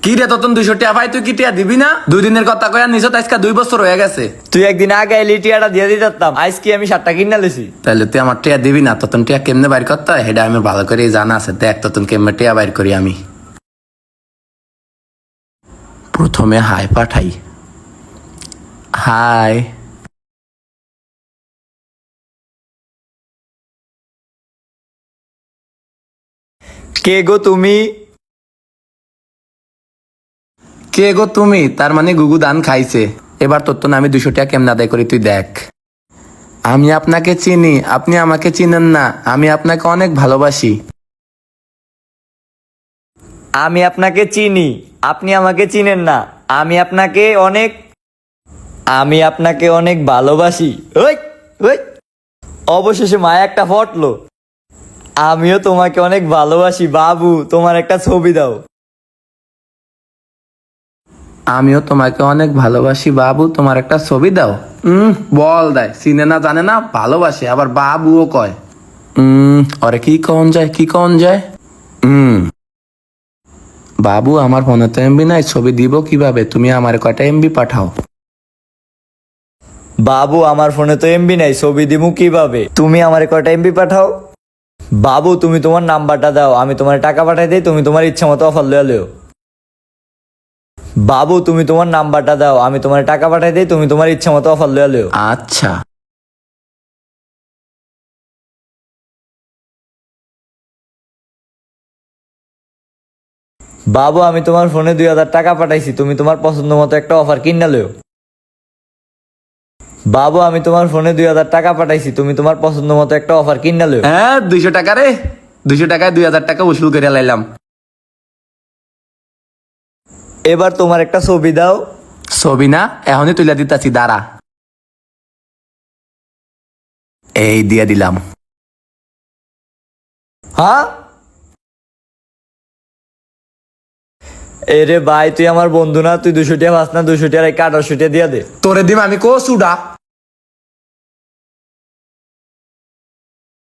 কি রে ততন 200 টাকা ভাই তুই কি টিয়া দিবি না? 2 দিনের কথা কয়া নিছ আজকে 2 বছর হয়ে গেছে। তুই একদিন আগে এলি টিয়াটা দিয়ে দিতাম, আইস কি আমি 7টা কিনা লেছি। তাহলে তুই আমার টিয়া দিবি না? ততন টিয়া কেমনে বাইর করতে হয় সেটা আমি ভালো করে জানা আছে। দেখ ততন কেমনে টিয়া বাইর করি আমি। প্রথমে হাই পাঠাই। হাই। কে গো তুমি? কে গো তুমি? তার মানে গুগু দান খাইছে। এবার তোর তো আমি 200 টাকা কেমন আদায় করি তুই দেখ। আমি আপনাকে চিনি, আপনি আমাকে চিনেন না। আমি আপনাকে অনেক ভালোবাসি। আমি আপনাকে চিনি, আপনি আমাকে চিনেন না। আমি আপনাকে অনেক ভালোবাসি। ওই ওই অবশেষে মায়া একটা ফটলো। আমিও তোমাকে অনেক ভালোবাসি বাবু, তোমার একটা ছবি দাও। আমিও তোমাকে অনেক ভালোবাসি বাবু, তোমার একটা ছবি দাও। বল দেয়, চিনে না জানে না, ভালোবাসে আবার বাবুও কয়। ওরে কি কন যায়, কি কন যায়? বাবু আমার ফোনে তো এমবি নাই, ছবি দিব কিভাবে? তুমি আমার কয়টা এমবি পাঠাও। বাবু আমার ফোনে তো এমবি নাই, ছবি দিমু কিভাবে? তুমি আমার কয়টা এমবি পাঠাও। বাবু তুমি তোমার নাম্বারটা দাও, আমি তোমার টাকা পাঠাই দিই, তুমি তোমার ইচ্ছা মতো অফার লয়ে লিও। বাবু তুমি তোমার নাম্বারটা দাও, আমি তোমার টাকা পাঠাই দিই, তুমি তোমার ইচ্ছা মতো অফার লয়ে লিও। আচ্ছা। বাবু আমি তোমার ফোনে 2000 টাকা পাঠাইছি, তুমি তোমার পছন্দ মতো একটা অফার কিনা লিও। বাবু আমি তোমার ফোনে 2000 টাকা পাঠাইছি, তুমি তোমার পছন্দ মতো একটা অফার কিনা লিও। হ্যাঁ 200 টাকা রে, 200 টাকায় 2000 টাকা উসুল করে লাইলাম। এবার তোমার একটা ছবি দাও। ছবি না, এখনই তুলে দিতাছি, দাঁড়া। এই দিয়ে দিলাম। হ্যাঁ এরে ভাই তুই আমার বন্ধু না, তুই 200 টাকা পাস না? 200 টাকা 1800 টাকা দিয়া দে। তোরে দিম আমি কো সুডা।